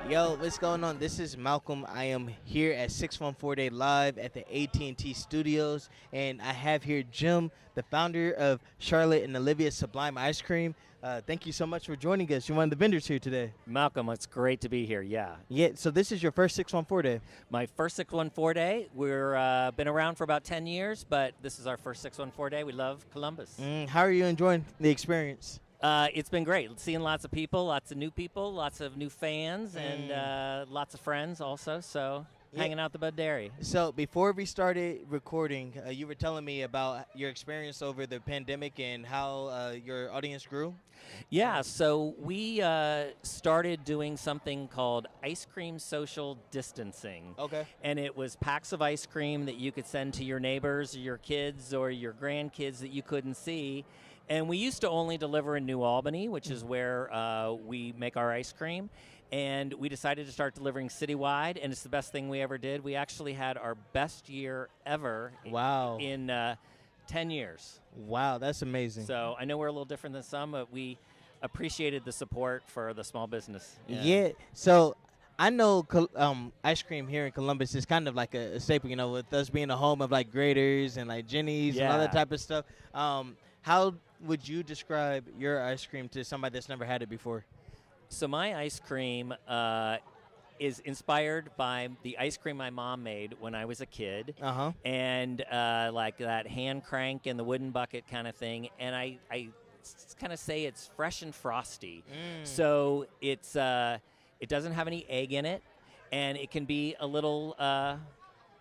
Yo, what's going on? This is Malcolm. I am here at 614 Day Live at the AT&T Studios, and I have here Jim, the founder of Charlotte and Olivia Sublime Ice Cream. Thank you so much for joining us. You're one of the vendors here today. Malcolm, it's great to be here. Yeah. Yeah, so this is your first 614 Day. My first 614 Day. We're been around for about 10 years, but this is our first 614 Day. We love Columbus. How are you enjoying the experience? It's been great. Seeing lots of people, lots of new people, lots of new fans, and lots of friends also. So hanging out the Bud Dairy. So before we started recording, you were telling me about your experience over the pandemic and how your audience grew. Yeah, so we started doing something called ice cream social distancing. Okay. And it was packs of ice cream that you could send to your neighbors, or your kids, or your grandkids that you couldn't see. And we used to only deliver in New Albany, which is where we make our ice cream. And we decided to start delivering citywide, and it's the best thing we ever did. We actually had our best year ever. Wow. In 10 years. Wow, that's amazing. So I know we're a little different than some, but we appreciated the support for the small business. Yeah. So I know ice cream here in Columbus is kind of like a staple, you know, with us being a home of like Graders and like Jenny's and all that type of stuff. How would you describe your ice cream to somebody that's never had it before? So my ice cream is inspired by the ice cream my mom made when I was a kid. And like that hand crank and the wooden bucket kind of thing. And I kind of say it's fresh and frosty. So it's it doesn't have any egg in it, and it can be a little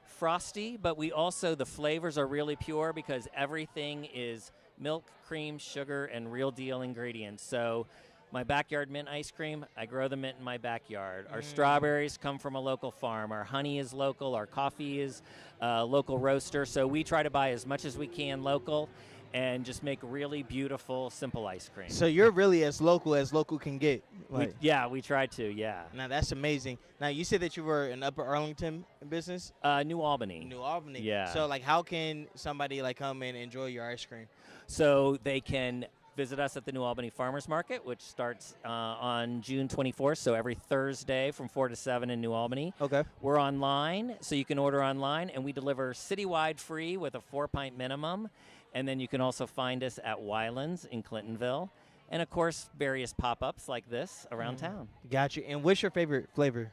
frosty, but we also, the flavors are really pure because everything is milk, cream, sugar, and real deal ingredients. So my backyard mint ice cream, I grow the mint in my backyard. Our strawberries come from a local farm. Our honey is local. Our coffee is a local roaster. So we try to buy as much as we can local and just make really beautiful, simple ice cream. So you're really as local can get. We try to, yeah. Now, that's amazing. Now, you said that you were in Upper Arlington business? New Albany. New Albany. Yeah. So, like, how can somebody, like, come and enjoy your ice cream? So they can visit us at the New Albany Farmers Market, which starts on June 24th, so every Thursday from 4 to 7 in New Albany. Okay. We're online, so you can order online, and we deliver citywide free with a 4-pint minimum. And then you can also find us at Wylands in Clintonville. And, of course, various pop-ups like this around town. Gotcha. And what's your favorite flavor?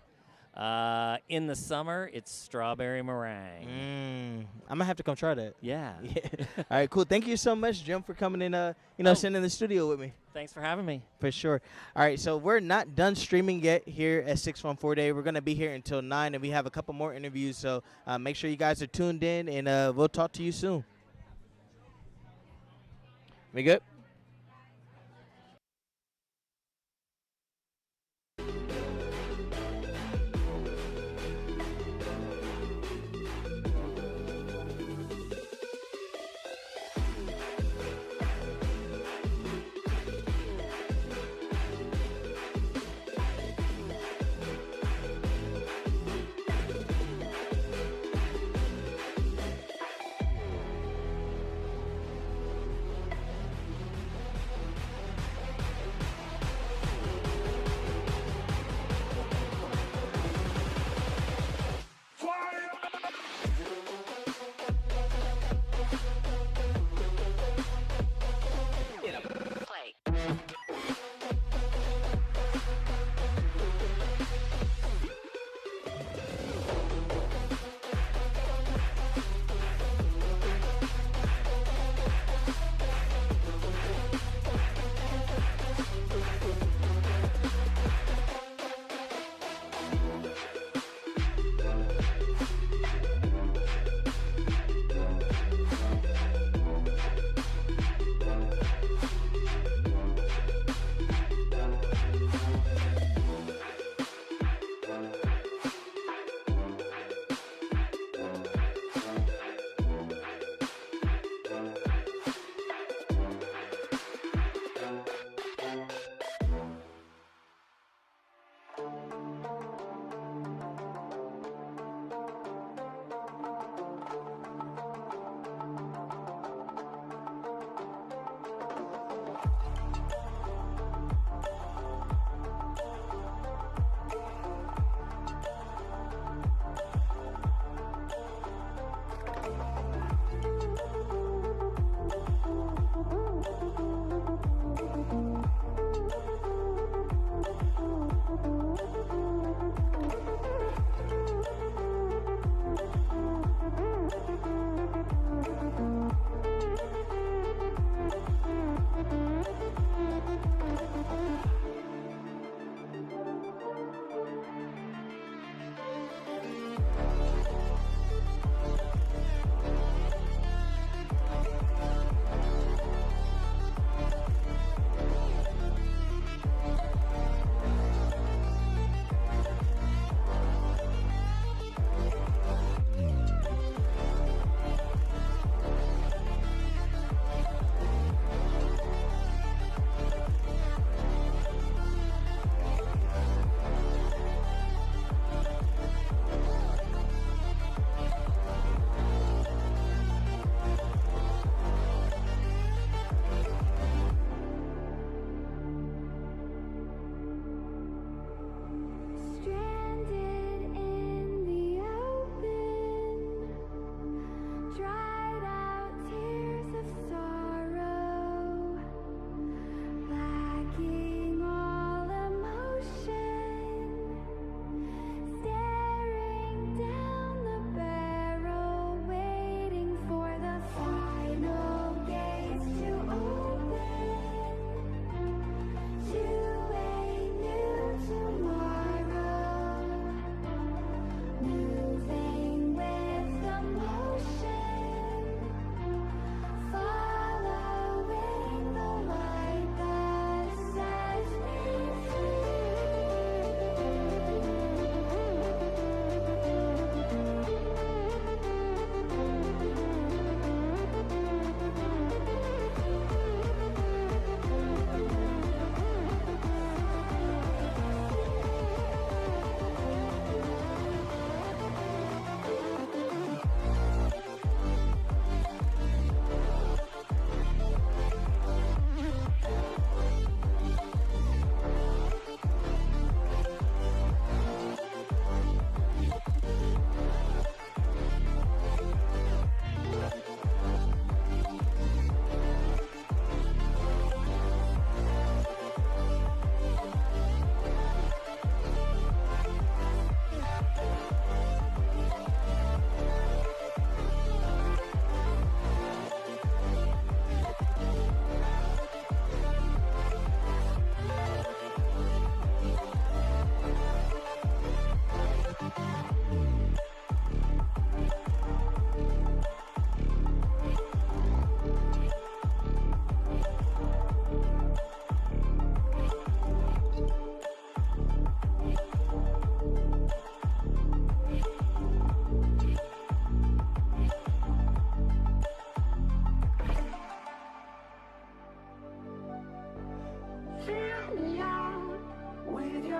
In the summer, it's strawberry meringue. I'm going to have to come try that. Yeah. All right, cool. Thank you so much, Jim, for coming in, sitting in the studio with me. Thanks for having me. For sure. All right, so we're not done streaming yet here at 614 Day. We're going to be here until 9, and we have a couple more interviews. So make sure you guys are tuned in, and we'll talk to you soon. We good?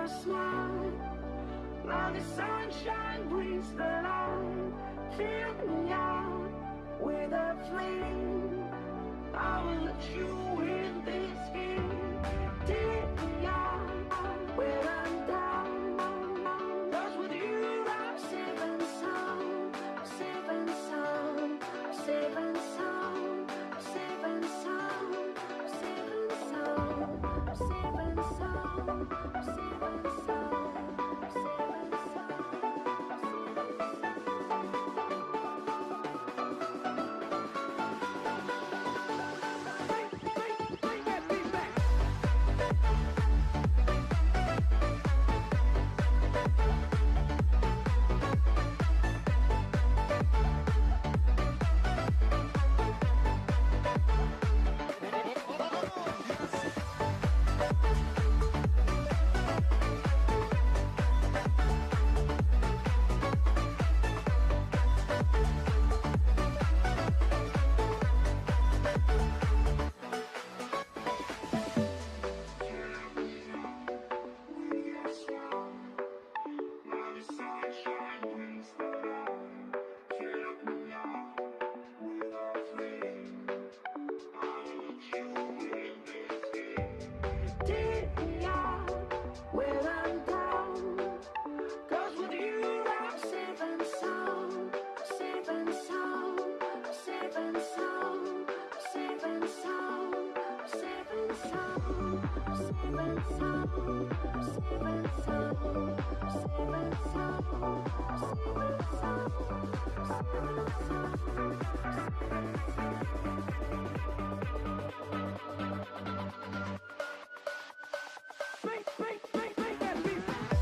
smile. Now the sunshine brings the light. Fill me out with a flame. I will let you in this game. Take me out when I'm down. 'Cause with you I'm safe and sound. I'm safe and sound. I'm safe and sound. I'm safe and sound. I'm safe and sound. I'm safe and sound. I'm safe and sound. I'm safe and sound. Bring that beat back. Take me out when I'm down. 'Cause with you I'm safe and sound. I'm safe and sound. I'm safe and sound. I'm safe and sound. I'm safe and sound. I'm safe and sound. I'm safe and sound. I'm safe and sound. I'm safe and sound. Bring that beat back.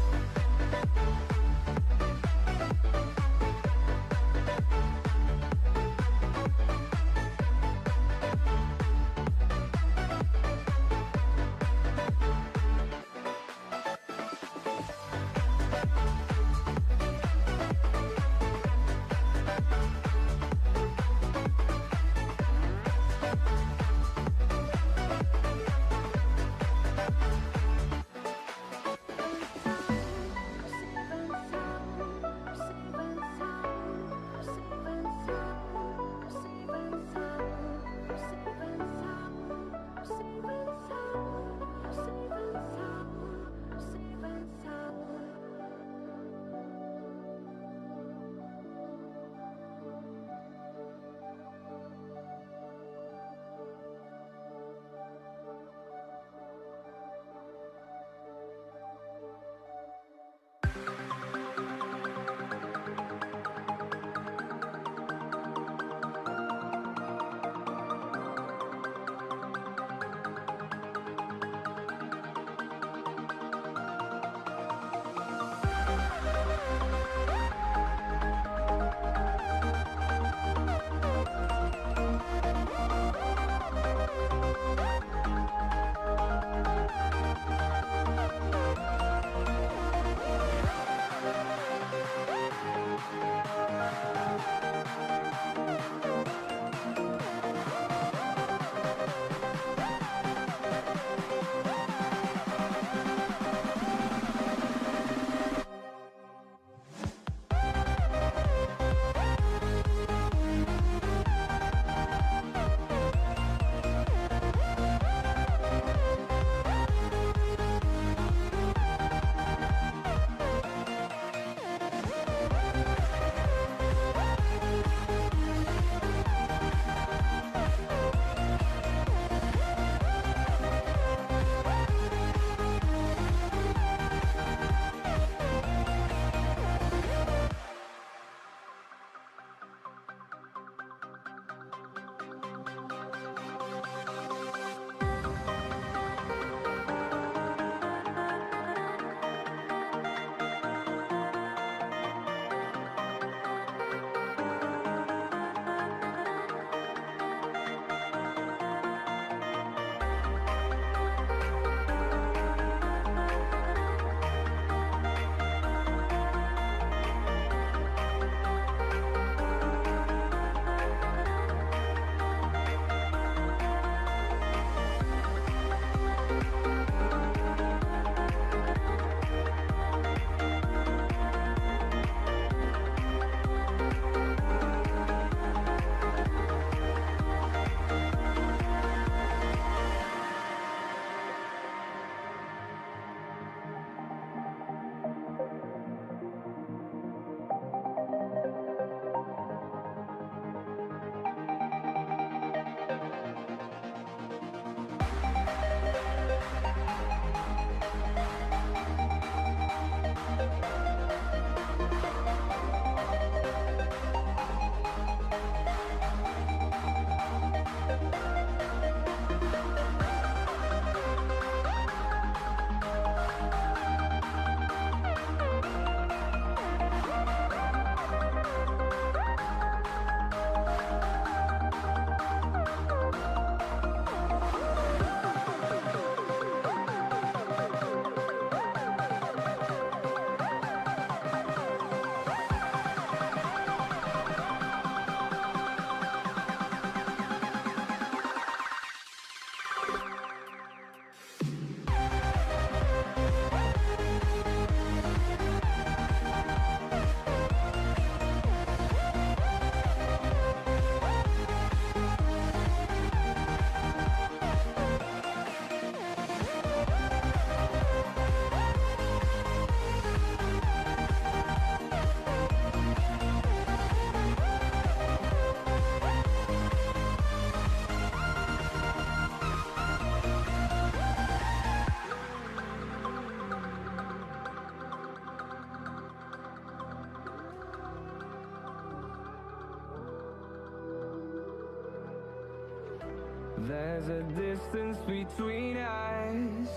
There's a distance between us.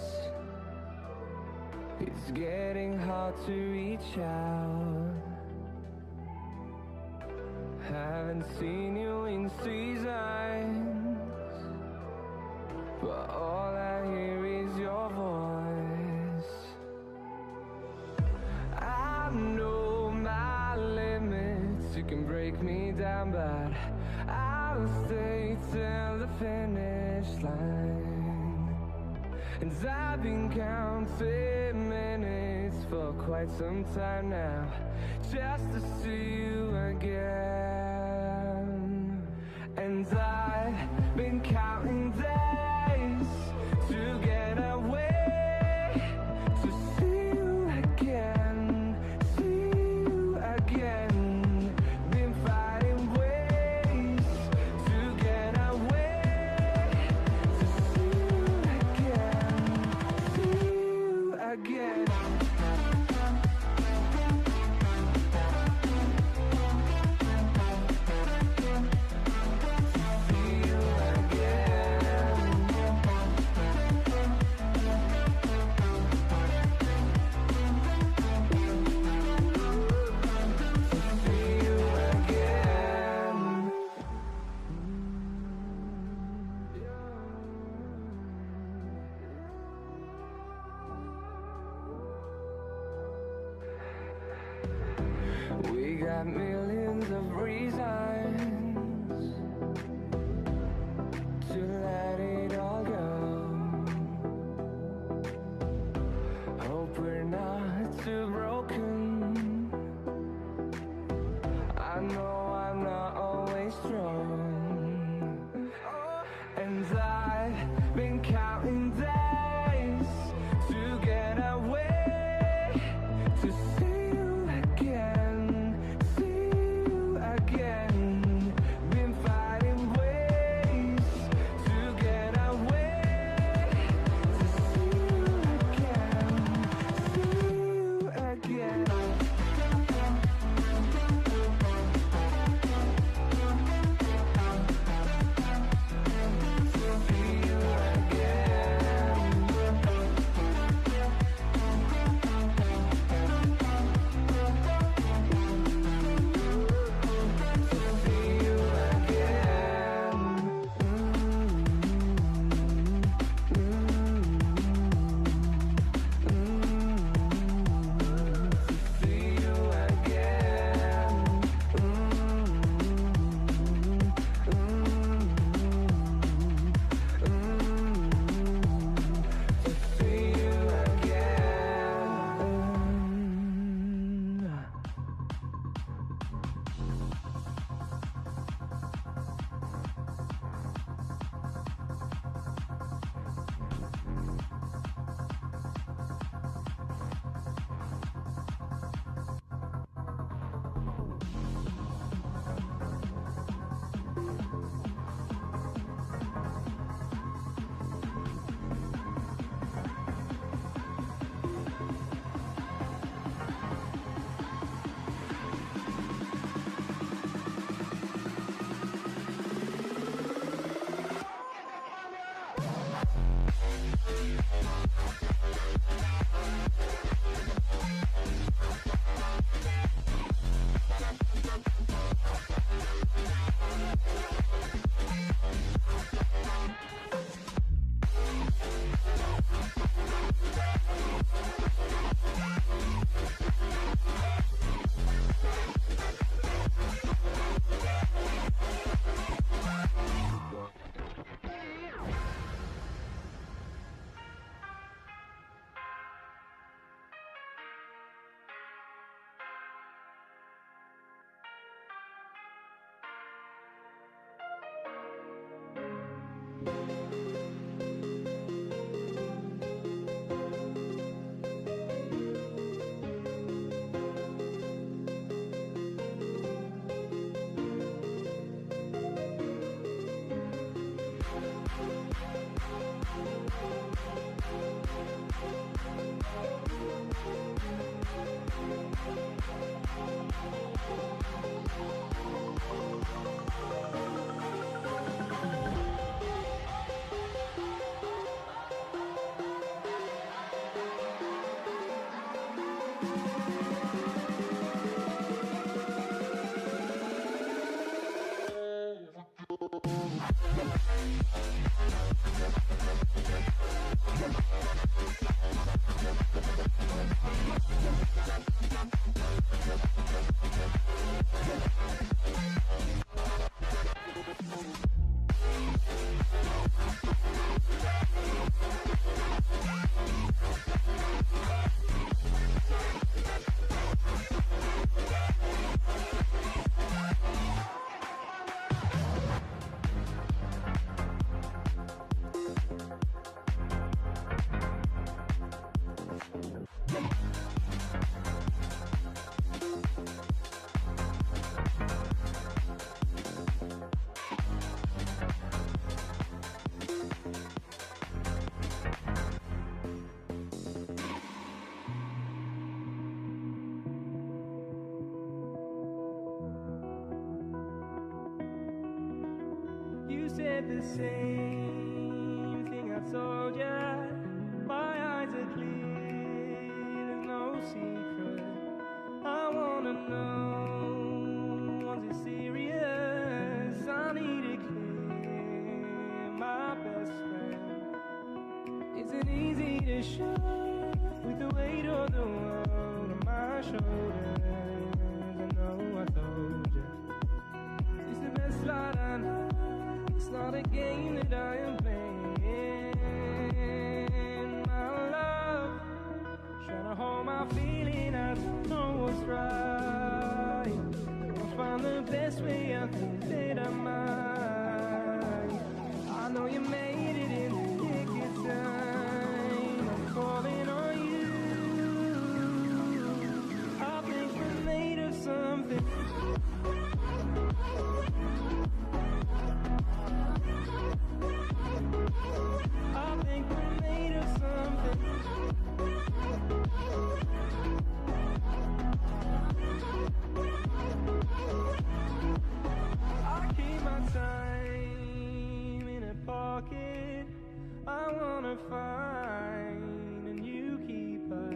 It's getting hard to reach out. Haven't seen you in seasons, but all I hear is your voice. I know my limits, you can break me down, but I'll stay till the finish line. And I've been counting minutes for quite some time now, just to see you again. And I've been counting days to get away, to see you again, see you again. Been fighting ways to get away, to see you again. We got millions of reasons to let it all go. Hope we're not too broken. I know I'm not always strong. And I've been counting days to get away, to see you again, see you again. Been fighting ways to get away, to see you again. the same thing I told ya. My eyes are clear, there's no secret. I wanna know, was it serious? I need it clear, my best friend. Isn't easy to show with the weight of the world on my shoulders. I know I told you, it's the best light I know. It's not a game that I am playing. My love, trying to hold my feeling, I don't know what's right. I'll find the best way, I think that I might. I know you made it in the nick of time. I'm calling on you. I think we're made of something. I think we're made of something. I keep my time in a pocket. I wanna find a new keeper.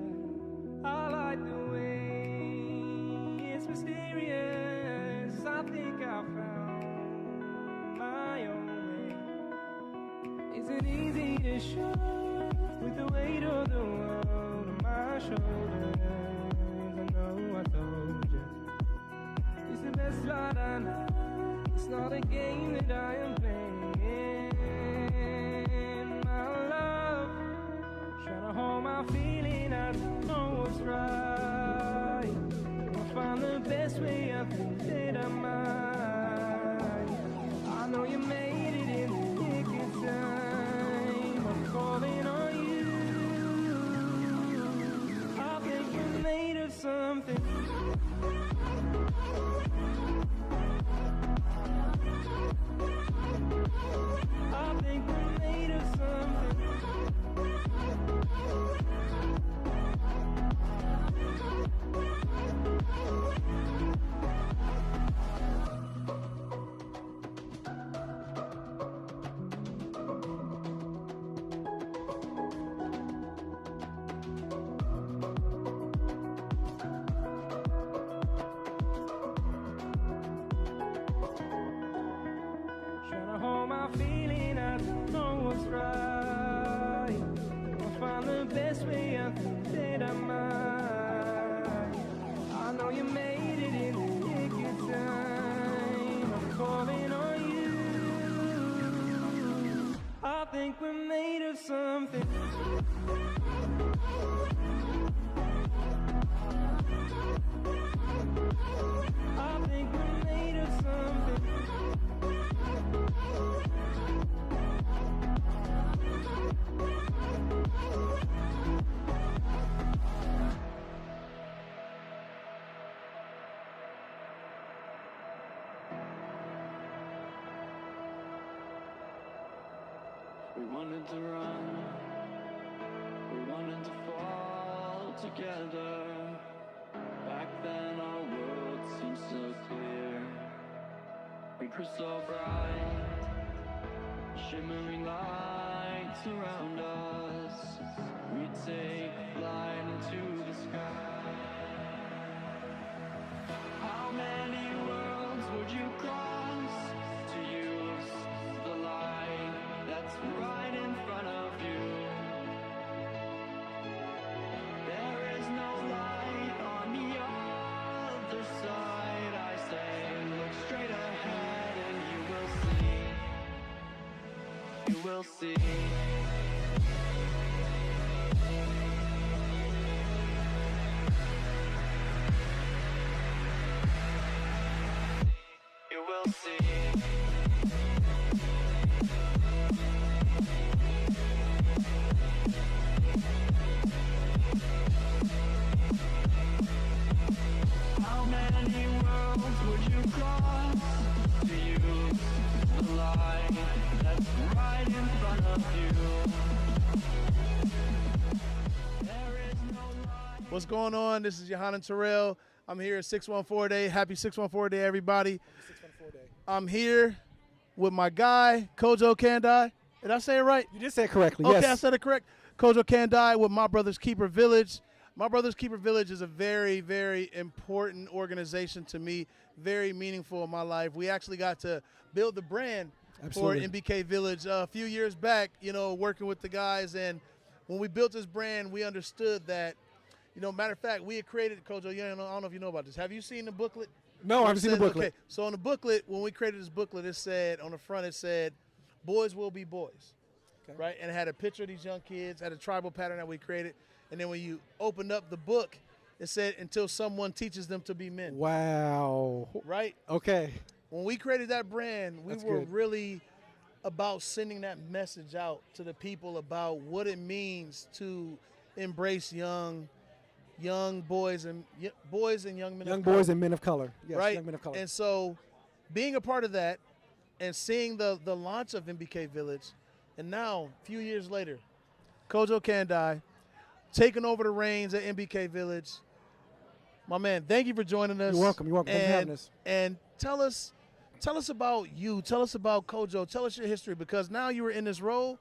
I like the way it's mysterious. I think I found my own way. Is it easy to show with the weight of the world on my shoulders? I know I told you, it's the best light I know. It's not a game that I am playing. My love, trying to hold my feeling, I don't know what's right. I'll find the best way, I think that I might. I know you made it in the nick of time. I'm calling on you. I think you're made of something. I think we're made of something. Trying to hold my feeling, I don't know what's right. I'll find the best way, I think that I might. I know you made it in the nick of time. I'm calling on you. I think we're made of something. I think we're made of something. We wanted to run, we wanted to fall together. Back then our world seemed so clear. We were so bright, shimmering lights around us. We'd take flight into the sky. How many worlds would you cross to use the light that's right in front of you? There is no light on the other side. I say, look straight ahead and you will see. You will see. How many worlds would you cross to use the light that's right in front of you? There is no light. What's going on? This is Yohanan Terrell. I'm here at 614 Day. Happy 614 Day, everybody. 614 Day. I'm here with my guy, Kojo Kandai. Did I say it right? You did say it correctly, Okay, yes. I said it correct. Kojo Kandai with My Brothers Keeper Village. My Brothers Keeper Village is a very, very important organization to me, very meaningful in my life. We actually got to build the brand Absolutely. for MBK Village a few years back, working with the guys. And when we built this brand, we understood that, matter of fact, we had created, Kojo, I don't know if you know about this. Have you seen the booklet? No, I haven't seen the booklet. Okay, so on the booklet, when we created this booklet, it said, on the front, it said, boys will be boys, right? And it had a picture of these young kids, had a tribal pattern that we created. And then when you opened up the book, it said, until someone teaches them to be men. Wow. Right? Okay. When we created that brand, we That's were good. really about sending that message out to the people about what it means to embrace young boys and young men. Young of boys color, and men of color. Yes, right? young men of color. And so, being a part of that, and seeing the launch of MBK Village, and now a few years later, Kojo Kandai taking over the reins at MBK Village. My man, thank you for joining us. You're welcome. You're welcome. Thanks for having us. And tell us about you. Tell us about Kojo. Tell us your history, because now you were in this role,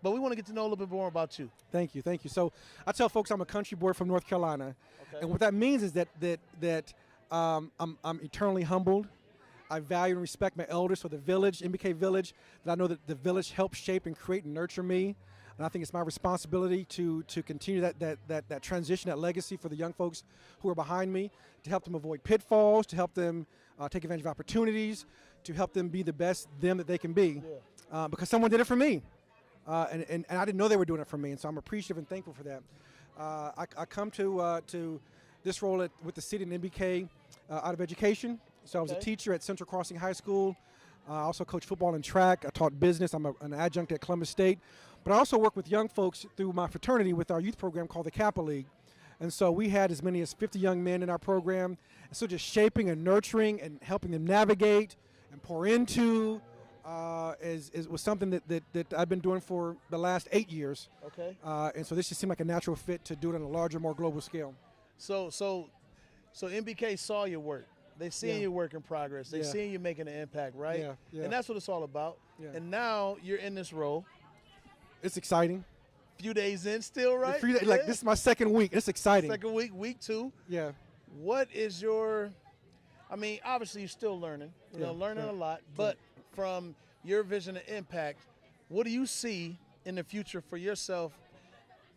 but we want to get to know a little bit more about you. Thank you. So I tell folks I'm a country boy from North Carolina, and what that means is that I'm eternally humbled. I value and respect my elders for the village, MBK Village, that I know that the village helped shape and create and nurture me. And I think it's my responsibility to continue that transition, that legacy for the young folks who are behind me, to help them avoid pitfalls, to help them take advantage of opportunities, to help them be the best them that they can be. Because someone did it for me. And I didn't know they were doing it for me, and so I'm appreciative and thankful for that. I come to this role with the city and MBK out of education. So I was a teacher at Central Crossing High School. I also coach football and track. I taught business. I'm an adjunct at Columbus State. But I also work with young folks through my fraternity with our youth program called the Kappa League. And so we had as many as 50 young men in our program. And so just shaping and nurturing and helping them navigate and pour into was something that I've been doing for the last 8 years. Okay. And so this just seemed like a natural fit to do it on a larger, more global scale. So MBK saw your work. They seeing your work in progress. They seeing you making an impact, right? Yeah. And that's what it's all about. Yeah. And now you're in this role. It's exciting. Few days in still, right? Like this is my second week. It's exciting. Second week 2. Yeah. What is obviously you're still learning, learning a lot, but from your vision and impact, what do you see in the future for yourself,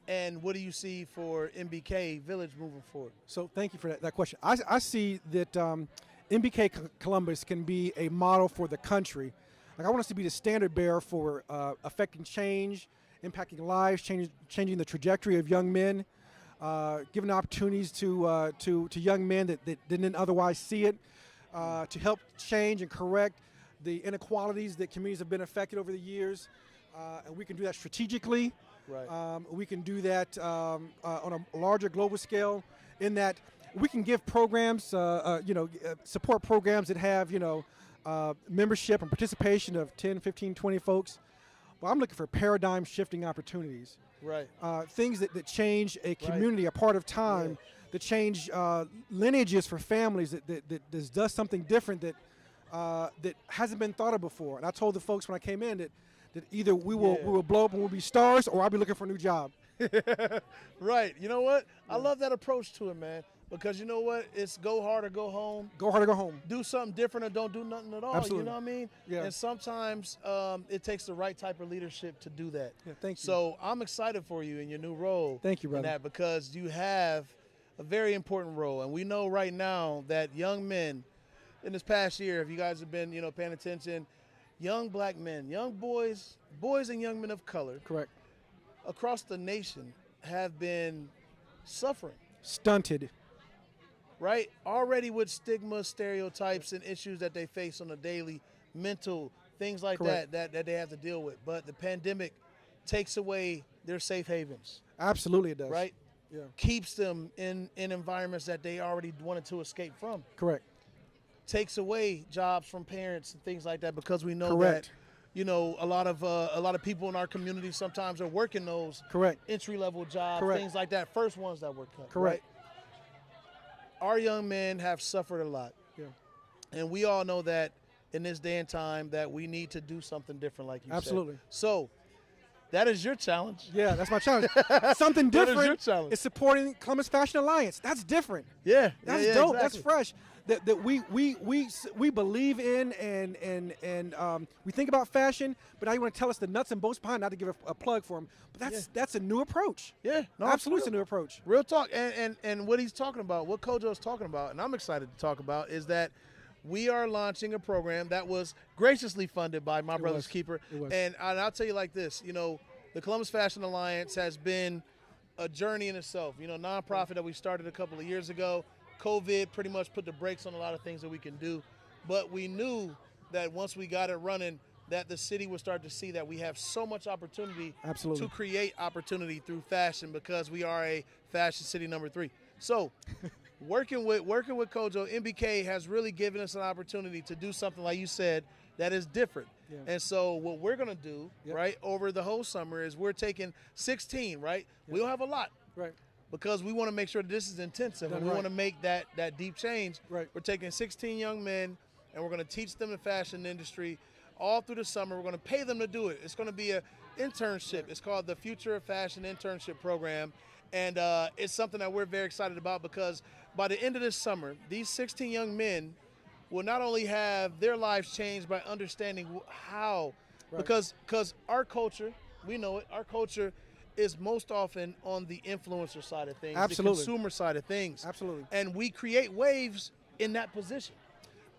and what do you see for MBK Village moving forward? So thank you for that question. I see that MBK Columbus can be a model for the country. Like, I want us to be the standard bearer for affecting change, impacting lives, changing the trajectory of young men, giving opportunities to young men that didn't otherwise see it, to help change and correct the inequalities that communities have been affected over the years. And we can do that strategically. Right. We can do that on a larger global scale, in that we can give programs, support programs that have, membership and participation of 10, 15, 20 folks. Well, I'm looking for paradigm shifting opportunities. Right. Things that change a community, a part of time, that change lineages for families, that does something different that hasn't been thought of before. And I told the folks when I came in that either we will blow up and we'll be stars, or I'll be looking for a new job. Right. You know what? I love that approach to it, man. Because you know what? It's go hard or go home. Go hard or go home. Do something different or don't do nothing at all. Absolutely. You know what I mean? Yeah. And sometimes it takes the right type of leadership to do that. Yeah, thank you. So I'm excited for you in your new role. Thank you, brother. In that, because you have a very important role. And we know right now that young men in this past year, if you guys have been, paying attention, young black men, young boys and young men of color. Correct. Across the nation have been suffering. Stunted. Right? Already with stigma, stereotypes, and issues that they face on a daily, mental, things like Correct. that they have to deal with. But the pandemic takes away their safe havens. Absolutely it does. Right? Yeah. Keeps them in environments that they already wanted to escape from. Correct. Takes away jobs from parents and things like that, because we know Correct. that a lot of people in our community sometimes are working those Correct. entry-level jobs, Correct. things like that, first ones that were cut. Correct. Right? Our young men have suffered a lot. Yeah. And we all know that in this day and time that we need to do something different, like you Absolutely. said. So that is your challenge. Yeah, that's my challenge. Something That is different your challenge. is supporting Columbus Fashion Alliance. That's different. Yeah, That's yeah, dope. exactly. That's fresh. That we believe in and we think about fashion, but now you want to tell us the nuts and bolts behind. Not to give a plug for them, but that's a new approach. Yeah, no, Absolutely, it's a new approach. Real talk, and what he's talking about, what Kojo is talking about, and I'm excited to talk about, is that we are launching a program that was graciously funded by My Brother's Keeper. It was. And I'll tell you like this, the Columbus Fashion Alliance has been a journey in itself. Nonprofit that we started a couple of years ago. COVID pretty much put the brakes on a lot of things that we can do. But we knew that once we got it running, that the city would start to see that we have so much opportunity Absolutely. to create opportunity through fashion, because we are a fashion city number 3. So working with Kojo, MBK has really given us an opportunity to do something, like you said, that is different. Yeah. And so what we're going to do, Yep. right, over the whole summer is we're taking 16, right? We don't have a lot, Right. because we want to make sure that this is intensive, Done and we right. want to make that deep change. Right. We're taking 16 young men, and we're going to teach them the fashion industry all through the summer. We're going to pay them to do it. It's going to be an internship. It's called the Future of Fashion Internship Program, and it's something that we're very excited about, because by the end of this summer, these 16 young men will not only have their lives changed by understanding how, Right. because our culture, we know it, our culture is most often on the influencer side of things, Absolutely. the consumer side of things. Absolutely. And we create waves in that position.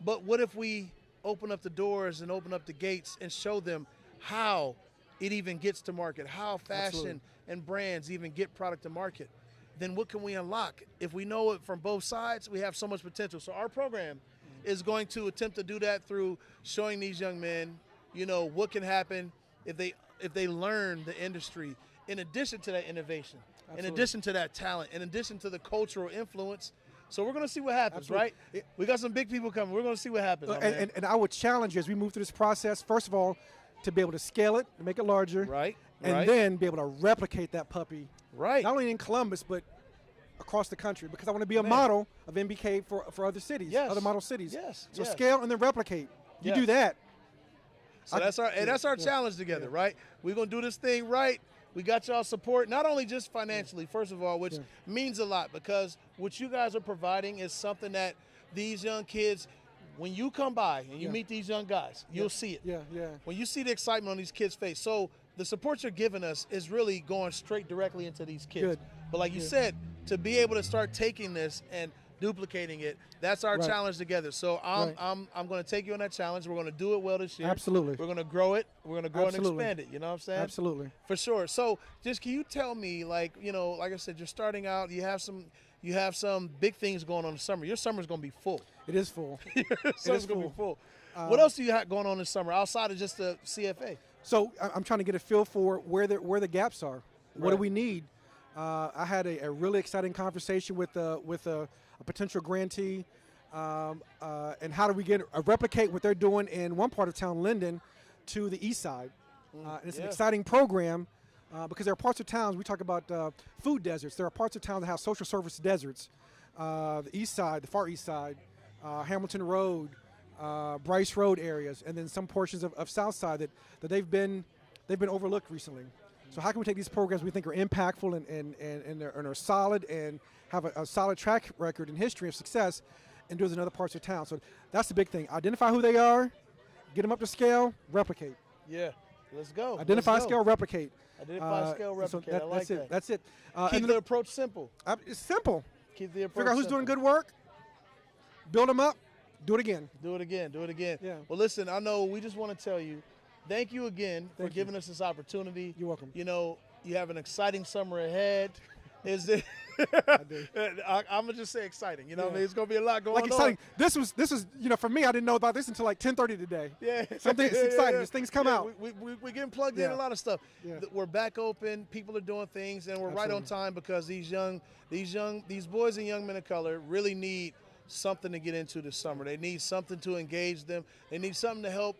But what if we open up the doors and open up the gates and show them how it even gets to market, how fashion Absolutely. and brands even get product to market? Then what can we unlock? If we know it from both sides, we have so much potential. So our program is going to attempt to do that through showing these young men, what can happen if they learn the industry, in addition to that innovation, Absolutely. in addition to that talent, in addition to the cultural influence. So we're going to see what happens, Absolutely. right? We got some big people coming. We're going to see what happens. my man. And I would challenge you as we move through this process, first of all, to be able to scale it, to make it larger, Right, and right. then be able to replicate that puppy, Right. not only in Columbus, but across the country, because I want to be a Man. model of MBK for other cities, Yes. other model cities. Yes, So yes. scale and then replicate. You Yes. do that. So that's our challenge together, right? We're gonna do this thing right. We got y'all support, not only just financially, first of all, which means a lot, because what you guys are providing is something that these young kids, when you come by and you meet these young guys, you'll see it. Yeah, yeah. When you see the excitement on these kids' face. So the support you're giving us is really going straight directly into these kids. Good. But like you said, to be able to start taking this and duplicating it, that's our Right. challenge together. So I'm Right. I'm going to take you on that challenge. We're going to do it well this year. Absolutely. We're going to grow it. We're going to grow Absolutely. and expand it. You know what I'm saying? Absolutely. For sure. So just can you tell me, like I said, you're starting out. You have some big things going on in the summer. Your summer's going to be full. It is full. Your summer's going to be full. full. What else do you have going on this summer outside of just the CFA? So I'm trying to get a feel for where the gaps are. What do Right. we need? I had a really exciting conversation with a potential grantee, and how do we replicate what they're doing in one part of town, Linden, to the east side. And it's an exciting program because there are parts of towns, we talk about food deserts. There are parts of towns that have social service deserts. The east side, the far east side, Hamilton Road, Bryce Road areas, and then some portions of South Side that they've been overlooked recently. So how can we take these programs we think are impactful and are solid and have a solid track record and history of success and do it in other parts of town? So that's the big thing. Identify who they are, get them up to scale, replicate. Yeah. Let's go. Identify, Let's go. scale, replicate. Identify, scale, replicate. I like that's that. it. That's it. Keep And the approach simple. it's simple. Keep the approach Figure out who's simple. doing good work, build them up, do it again. Do it again. Do it again. Yeah. Well, listen, I know we just want to tell you, thank you again for Thank you. giving us this opportunity. You're welcome. You have an exciting summer ahead. Is it? do. I'm gonna just say exciting. You know what I Yeah. mean? It's gonna be a lot going Like on. exciting. This was for me. I didn't know about this until like 10:30 today. Yeah. Something it's exciting. These things come out. We're getting plugged in Yeah. a lot of stuff. Yeah. We're back open. People are doing things, and we're right on Absolutely. time because these boys and young men of color really need something to get into this summer. They need something to engage them. They need something to help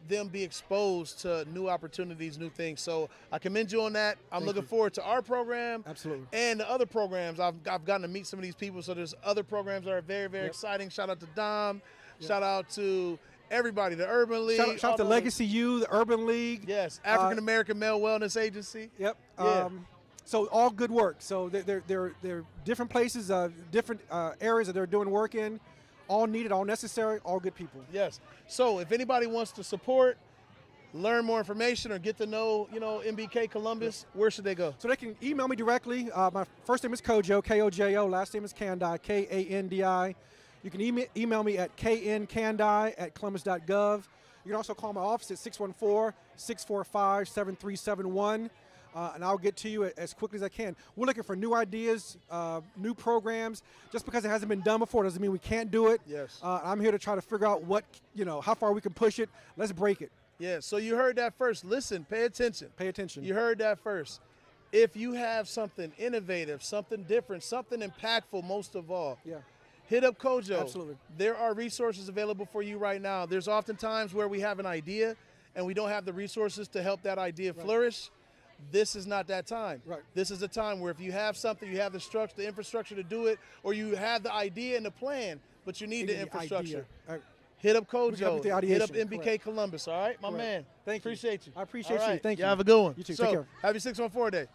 them be exposed to new opportunities, new things. So I commend you on that. I'm looking forward to our program. Absolutely. And the other programs. I've gotten to meet some of these people, so there's other programs that are very, very exciting. Shout out to Dom. Shout out to everybody, the Urban League. Shout out to Legacy U, the Urban League. Yes, African American Male Wellness Agency. Yep. Yeah. So all good work. So they're different places, different areas that they're doing work in, all needed, all necessary, all good people. Yes. So if anybody wants to support, learn more information, or get to know, MBK Columbus, where should they go? So they can email me directly. My first name is Kojo, Kojo. Last name is Kandai, Kandi. You can email me at knkandai@columbus.gov. You can also call my office at 614-645-7371. And I'll get to you as quickly as I can. We're looking for new ideas, new programs. Just because it hasn't been done before doesn't mean we can't do it. Yes. I'm here to try to figure out how far we can push it. Let's break it. Yeah, so you heard that first. Listen, pay attention. Pay attention. You heard that first. If you have something innovative, something different, something impactful, most of all, hit up Kojo. Absolutely. There are resources available for you right now. There's often times where we have an idea and we don't have the resources to help that idea flourish. This is not that time. Right. This is a time where if you have something, you have the structure, the infrastructure to do it, or you have the idea and the plan, but you need the infrastructure. Hit up Kojo. Hit up MBK Columbus, all right? My man. Thank you. Appreciate you. I appreciate all you. Thank you. Have a good one. You too. So, take care. happy 614 day.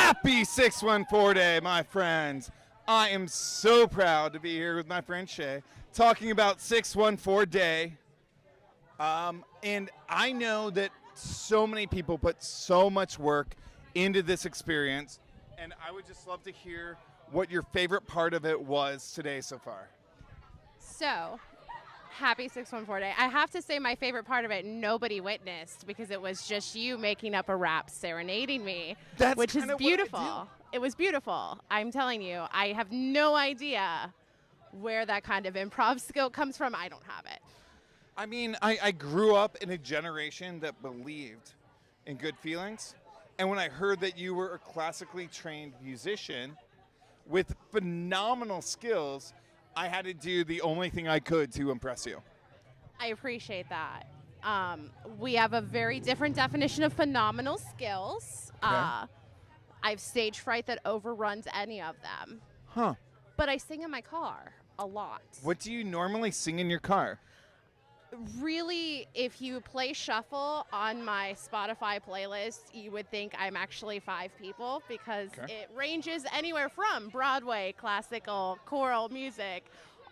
Happy 614 Day, my friends. I am so proud to be here with my friend Shay talking about 614 Day. And I know that so many people put so much work into this experience, and I would just love to hear what your favorite part of it was today so far. So, happy 614 Day. I have to say my favorite part of it nobody witnessed because it was just you making up a rap serenading me, That's which is kinda what I beautiful. do. It was beautiful. I'm telling you, I have no idea where that kind of improv skill comes from. I don't have it. I mean, I grew up in a generation that believed in good feelings. And when I heard that you were a classically trained musician with phenomenal skills, I had to do the only thing I could to impress you. I appreciate that. We have a very different definition of phenomenal skills. Okay. I have stage fright that overruns any of them. Huh. But I sing in my car a lot. What do you normally sing in your car? Really, if you play shuffle on my Spotify playlist, you would think I'm actually 5 people because it ranges anywhere from Broadway, classical, choral music,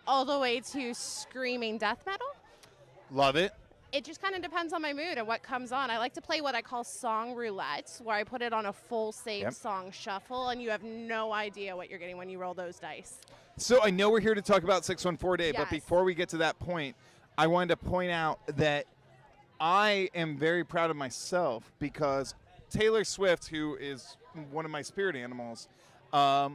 all the way to screaming death metal. Love it. It just kind of depends on my mood and what comes on. I like to play what I call song roulette, where I put it on a full same song shuffle, and you have no idea what you're getting when you roll those dice. So I know we're here to talk about 614 Day, Yes. but before we get to that point, I wanted to point out that I am very proud of myself because Taylor Swift, who is one of my spirit animals, I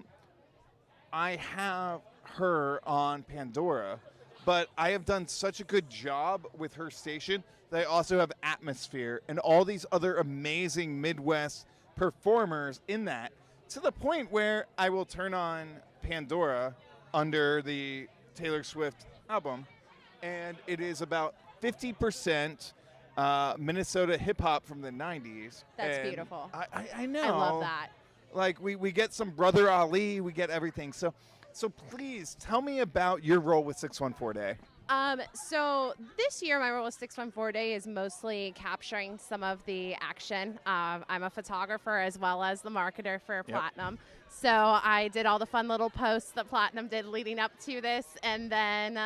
have her on Pandora, but I have done such a good job with her station that I also have Atmosphere and all these other amazing Midwest performers in that, to the point where I will turn on Pandora under the Taylor Swift album, and it is about 50% Minnesota hip-hop from the 90s. That's And beautiful. I know. I love that. Like, we get some Brother Ali, we get everything. So please, tell me about your role with 614 Day. So this year, my role with 614 Day is mostly capturing some of the action. I'm a photographer as well as the marketer for Platinum. So I did all the fun little posts that Platinum did leading up to this, and then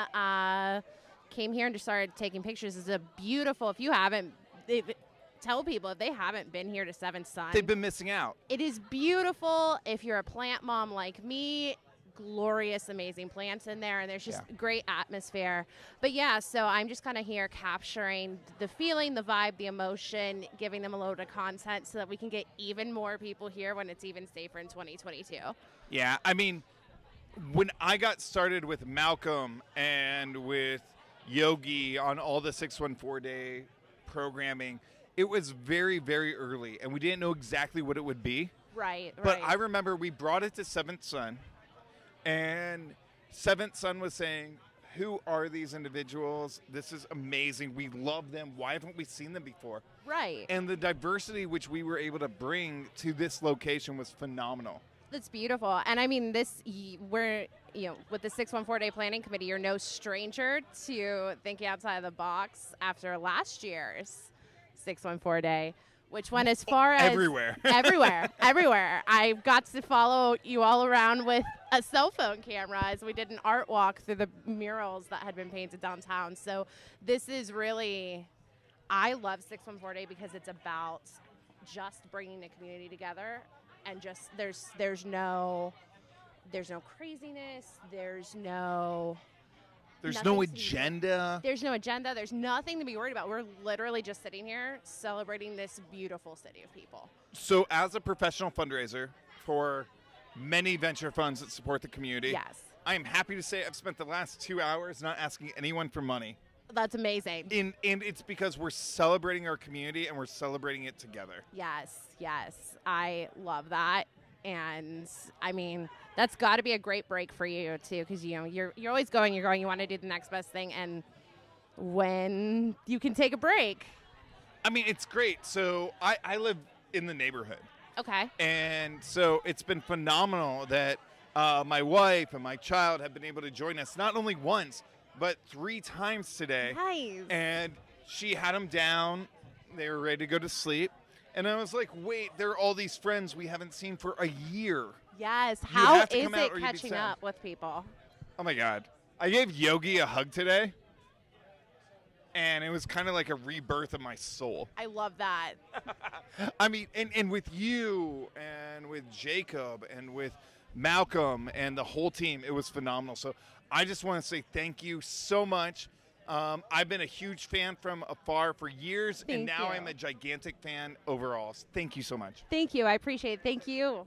came here and just started taking pictures. It's a beautiful, if you haven't, tell people if they haven't been here to Seventh Sun. They've been missing out. It is beautiful. If you're a plant mom like me, glorious, amazing plants in there, and there's just great atmosphere. But yeah, so I'm just kind of here capturing the feeling, the vibe, the emotion, giving them a load of content so that we can get even more people here when it's even safer in 2022. Yeah, I mean, when I got started with Malcolm and with Yogi on all the 614 Day programming, it was very, very early, and we didn't know exactly what it would be. Right. But I remember we brought it to Seventh Sun, and Seventh Sun was saying, who are these individuals? This is amazing. We love them. Why haven't we seen them before? Right. And the diversity which we were able to bring to this location was phenomenal. That's beautiful. And I mean, we're, with the 614 Day Planning Committee, you're no stranger to thinking outside of the box after last year's 614 Day, which went as far as everywhere. everywhere. I got to follow you all around with a cell phone camera as we did an art walk through the murals that had been painted downtown. So this is really, I love 614 Day because it's about just bringing the community together, and just there's no craziness. There's no agenda. There's no agenda. There's nothing to be worried about. We're literally just sitting here celebrating this beautiful city of people. So as a professional fundraiser for many venture funds that support the community, yes, I am happy to say I've spent the last 2 hours not asking anyone for money. That's amazing. And it's because we're celebrating our community and we're celebrating it together. Yes. I love that. And I mean, that's got to be a great break for you too, because you're always going, you want to do the next best thing, and when you can take a break. I mean, it's great. So I live in the neighborhood. Okay. And so it's been phenomenal that my wife and my child have been able to join us not only once, but 3 times today. Nice. And she had them down. They were ready to go to sleep. And I was like, wait, there are all these friends we haven't seen for a year. Yes. You How have to is come out it or you'd be catching sad. up with people? Oh my God. I gave Yogi a hug today, and it was kind of like a rebirth of my soul. I love that. I mean, and with you and with Jacob and with Malcolm and the whole team, it was phenomenal. So I just want to say thank you so much. I've been a huge fan from afar for years, and Thank now you. I'm a gigantic fan overall. So thank you so much. Thank you. I appreciate it. Thank you.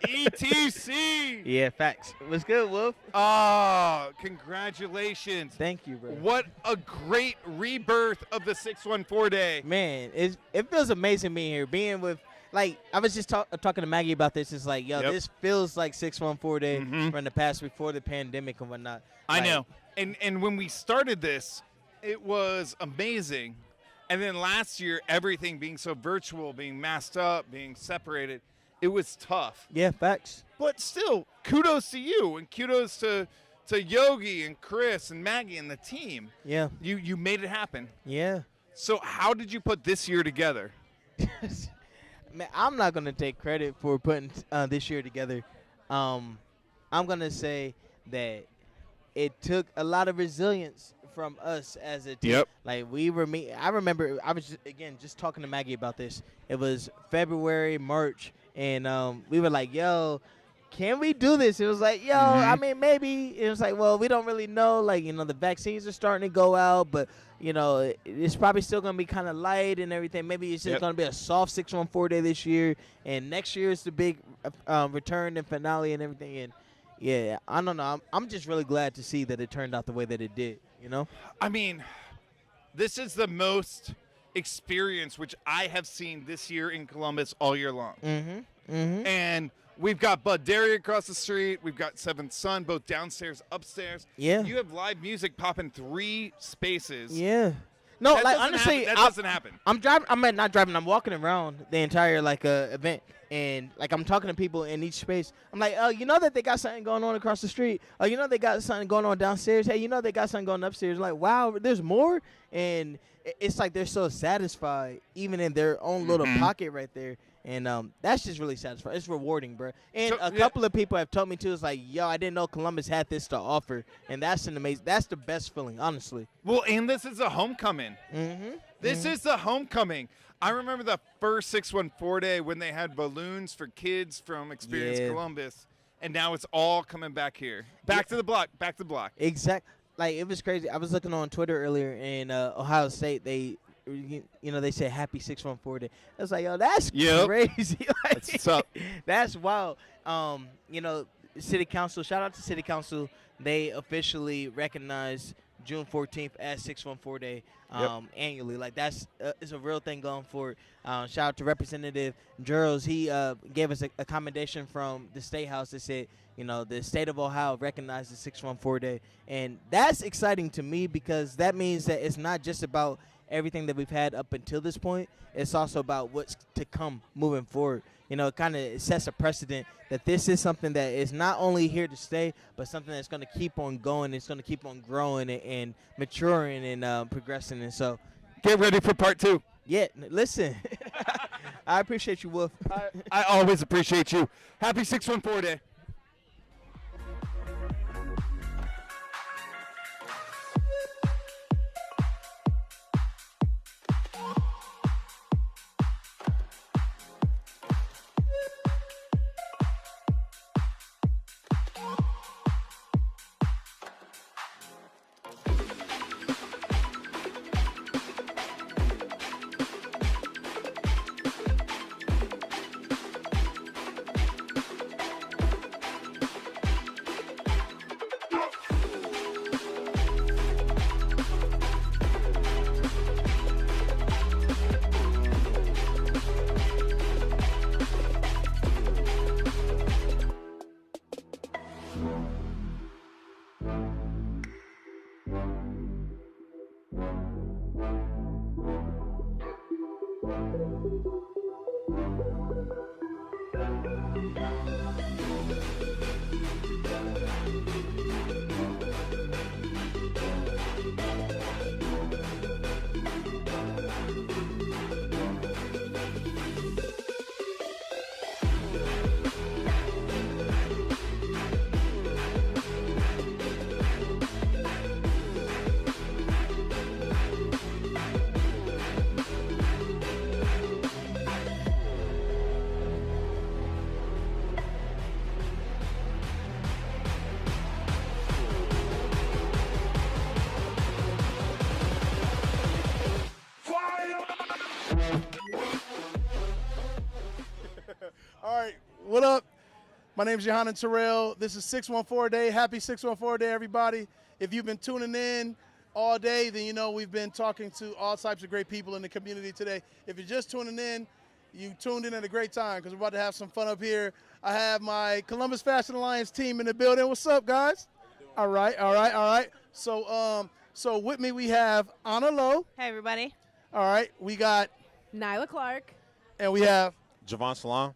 ETC. Yeah, facts. What's good, Wolf? Oh, congratulations. Thank you, bro. What a great rebirth of the 614 day. Man, it feels amazing being here. Being with, like, I was just talking to Maggie about this. It's like, yo, Yep. this feels like 614 day Mhm. from the past before the pandemic and whatnot. I Like, know. And when we started this, it was amazing. And then last year, everything being so virtual, being masked up, being separated, it was tough. Yeah, facts. But still, kudos to you and kudos to Yogi and Chris and Maggie and the team. Yeah. You made it happen. Yeah. So how did you put this year together? Man, I'm not gonna take credit for putting this year together. I'm gonna say that it took a lot of resilience from us as a team. Yep. Like I remember I was just talking to Maggie about this. It was February, March, and we were like, "Yo, can we do this?" It was like, "Yo, I mean, maybe." It was like, "Well, we don't really know. Like, the vaccines are starting to go out, but it's probably still gonna be kind of light and everything. Maybe it's just gonna be a soft 614 day this year, and next year is the big return and finale and everything." And yeah, I don't know. I'm just really glad to see that it turned out the way that it did. I mean, this is the most experience which I have seen this year in Columbus all year long. And we've got Bud Dairy across the street. We've got Seventh Son, both downstairs, upstairs. Yeah. You have live music popping 3 spaces. Yeah. No, That like doesn't honestly, happen. That doesn't happen. I'm driving. I'm not driving. I'm walking around the entire event, and I'm talking to people in each space. I'm like, oh, that they got something going on across the street. Oh, they got something going on downstairs. Hey, they got something going upstairs. Like, wow, there's more, and it's like they're so satisfied, even in their own little pocket right there. And that's just really satisfying. It's rewarding, bro. And a couple of people have told me too. It's like, yo, I didn't know Columbus had this to offer, and that's the best feeling, honestly. Well, and this is a homecoming. This is the homecoming. I remember the first 614 day when they had balloons for kids from Experience Columbus, and now it's all coming back here. Back to the block. Back to the block. Exactly. Like, it was crazy. I was looking on Twitter earlier, and Ohio State, they said happy 614 day. I was like, yo, that's crazy. That's up. That's wild. City Council, shout out to City Council. They officially recognized June 14th as 614 day annually. Like, that's it's a real thing going forward. Shout out to Representative Gerals. He gave us a commendation from the State House that said, the state of Ohio recognized the 614 day. And that's exciting to me because that means that it's not just about everything that we've had up until this point. It's also about what's to come moving forward. It kind of sets a precedent that this is something that is not only here to stay, but something that's going to keep on going. It's going to keep on growing and maturing and progressing. And so, get ready for part 2. Yeah, listen, I appreciate you, Wolf. I always appreciate you. Happy 614 day. All right, what up? My name is Johanna Terrell. This is 614 Day. Happy 614 Day, everybody. If you've been tuning in all day, then you know we've been talking to all types of great people in the community today. If you're just tuning in, you tuned in at a great time because we're about to have some fun up here. I have my Columbus Fashion Alliance team in the building. What's up, guys? All right. So with me we have Anna Lowe. Hey, everybody. All right, we got Nyla Clark. and we have. Javon Salam.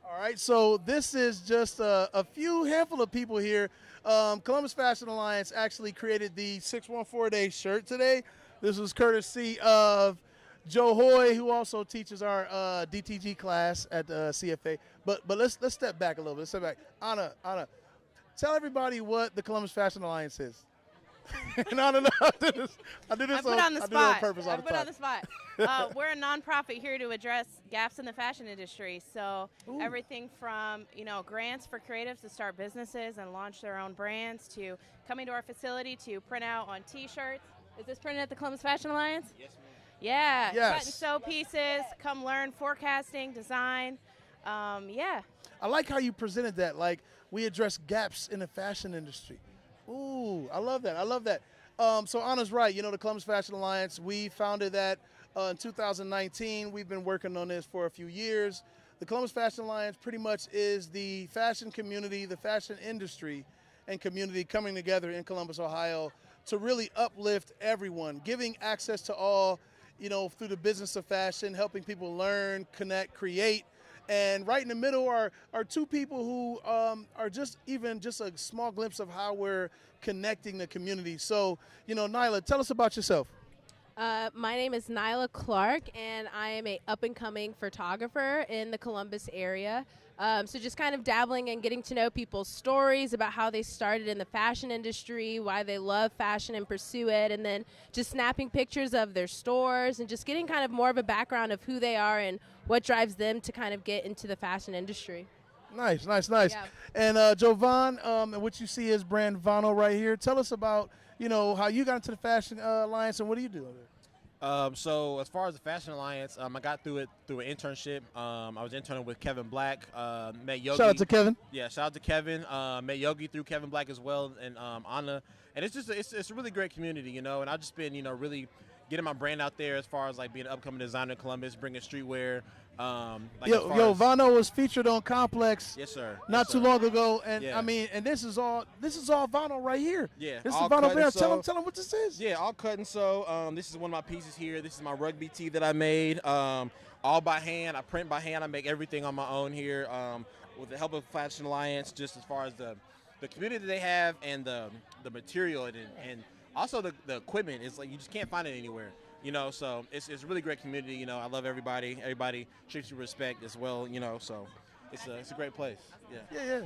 All right, so this is just a handful of people here. Columbus Fashion Alliance actually created the 614 Day shirt today. This was courtesy of Joe Hoy, who also teaches our DTG class at the CFA. But let's step back a little bit. Let's step back. Anna, tell everybody what the Columbus Fashion Alliance is. No, I did this I put on the spot. on purpose all I the put time. on the spot. We're a nonprofit here to address gaps in the fashion industry. So everything from grants for creatives to start businesses and launch their own brands to coming to our facility to print out on T-shirts. Is this printed at the Columbus Fashion Alliance? Yes, ma'am. Yeah. Yes. Cut and sew pieces. Come learn forecasting, design. Yeah. I like how you presented that. Like, we address gaps in the fashion industry. Ooh, I love that. So Anna's right. The Columbus Fashion Alliance, we founded that in 2019. We've been working on this for a few years. The Columbus Fashion Alliance pretty much is the fashion community, the fashion industry and community coming together in Columbus, Ohio to really uplift everyone, giving access to all, through the business of fashion, helping people learn, connect, create. And right in the middle are two people who are just a small glimpse of how we're connecting the community. So, Nyla, tell us about yourself. My name is Nyla Clark, and I am a up-and-coming photographer in the Columbus area. So just kind of dabbling and getting to know people's stories about how they started in the fashion industry, why they love fashion and pursue it, and then just snapping pictures of their stores and just getting kind of more of a background of who they are and what drives them to kind of get into the fashion industry. Nice. Yeah. And Jovan, and what you see is brand Vano right here. Tell us about, how you got into the Fashion Alliance and what do you do? So as far as the Fashion Alliance, I got through it through an internship. I was interning with Kevin Black. Met Yogi. Shout out to Kevin. Yeah, shout out to Kevin. Met Yogi through Kevin Black as well, and Anna. And it's just it's a really great community, And I've just been really getting my brand out there as far as like being an upcoming designer in Columbus, bringing streetwear. Vano was featured on Complex. Yes, sir. Not too long ago, and Yeah. and this is all Vano right here. Yeah, this is all Vano cut and brand. sew. Tell them what this is. Yeah, all cut and sew. This is one of my pieces here. This is my rugby tee that I made. All by hand. I print by hand. I make everything on my own here. With the help of Fashion Alliance, just as far as the community they have and the material and also the equipment is like you just can't find it anywhere. So it's a really great community. I love everybody. Everybody treats you with respect as well. So it's a great place. Yeah.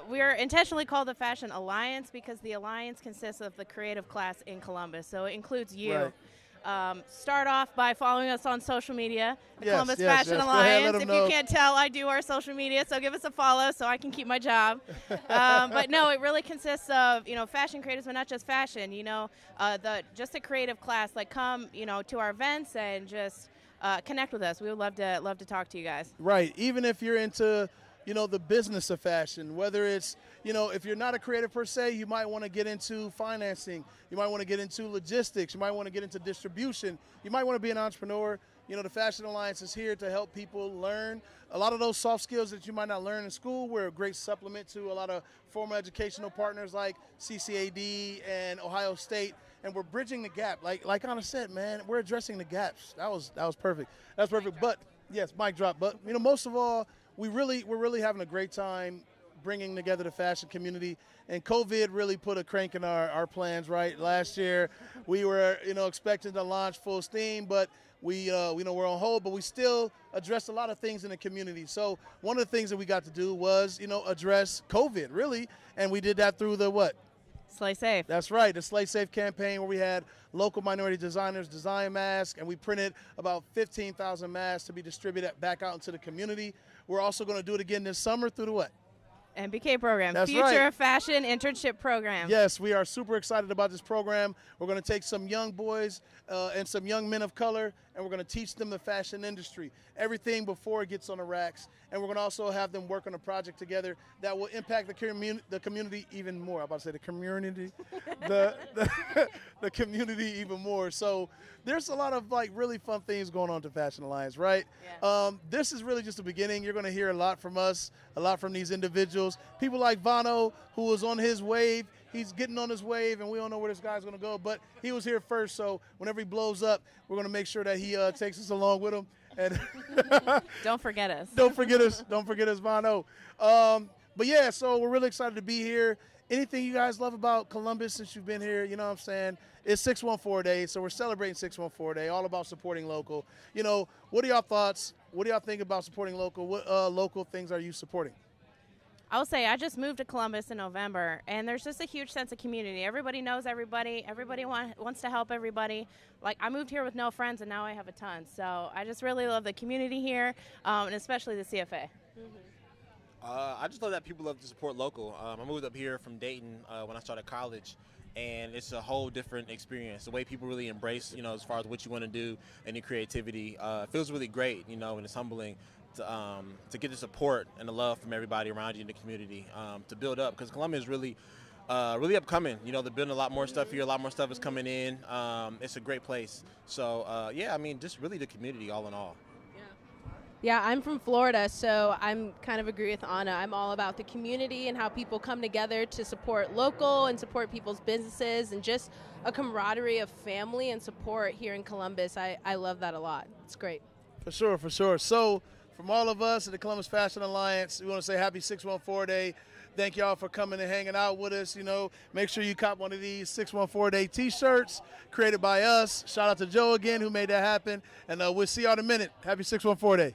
We're intentionally called the Fashion Alliance because the alliance consists of the creative class in Columbus. So it includes you. Right. Start off by following us on social media, the Yes, Columbus yes, Fashion yes. Go ahead, Alliance. let 'em If know. you can't tell, I do our social media, so give us a follow so I can keep my job. But no, it really consists of fashion creatives, but not just fashion. Just a creative class. Like come to our events and just connect with us. We would love to talk to you guys. Right. Even if you're into, the business of fashion, whether it's, if you're not a creative per se, you might want to get into financing. You might want to get into logistics. You might want to get into distribution. You might want to be an entrepreneur. The Fashion Alliance is here to help people learn a lot of those soft skills that you might not learn in school. We're a great supplement to a lot of formal educational partners like CCAD and Ohio State. and we're bridging the gap. Like Anna said, man, we're addressing the gaps. That was perfect. That's perfect. But yes, mic drop. But most of all, we're really having a great time bringing together the fashion community. And COVID really put a crank in our plans. Right, last year we were expecting to launch full steam, but we're on hold, but we still addressed a lot of things in the community. So one of the things that we got to do was, address COVID, really, and we did that through the what? Slay Safe. That's right, the Slay Safe campaign, where we had local minority designers design masks, and we printed about 15,000 masks to be distributed back out into the community. We're also going to do it again this summer through the what? MBK program, That's Future right. of Fashion Internship Program. Yes, we are super excited about this program. We're going to take some young boys and some young men of color, and we're going to teach them the fashion industry, everything before it gets on the racks. And we're going to also have them work on a project together that will impact the community even more. I'm about to say the community, the community even more. So there's a lot of really fun things going on to Fashion Alliance, right? Yeah. This is really just the beginning. You're going to hear a lot from us, a lot from these individuals. People like Vano, who was on his wave. He's getting on his wave, and we don't know where this guy's going to go, but he was here first, so whenever he blows up, we're going to make sure that he takes us along with him. And Don't forget us. Don't forget us, Vano. But yeah, so we're really excited to be here. Anything you guys love about Columbus since you've been here, you know what I'm saying? It's 614 Day, so we're celebrating 614 Day, all about supporting local. What are y'all thoughts? What do y'all think about supporting local? What local things are you supporting? I will say I just moved to Columbus in November, and there's just a huge sense of community. Everybody knows everybody. Everybody wants to help everybody. Like, I moved here with no friends, and now I have a ton. So I just really love the community here, and especially the CFA. I just love that people love to support local. I moved up here from Dayton when I started college, and it's a whole different experience. The way people really embrace, as far as what you want to do and your creativity, feels really great, and it's humbling to get the support and the love from everybody around you in the community to build up, because Columbia is really upcoming. They're building a lot more stuff here. A lot more stuff is coming in. It's a great place. So, just really the community all in all. Yeah, I'm from Florida, so I'm kind of agree with Anna. I'm all about the community and how people come together to support local and support people's businesses, and just a camaraderie of family and support here in Columbus. I love that a lot. It's great. For sure. So from all of us at the Columbus Fashion Alliance, we want to say happy 614 Day. Thank y'all for coming and hanging out with us. Make sure you cop one of these 614 Day t-shirts created by us. Shout out to Joe again, who made that happen. And we'll see y'all in a minute. Happy 614 Day.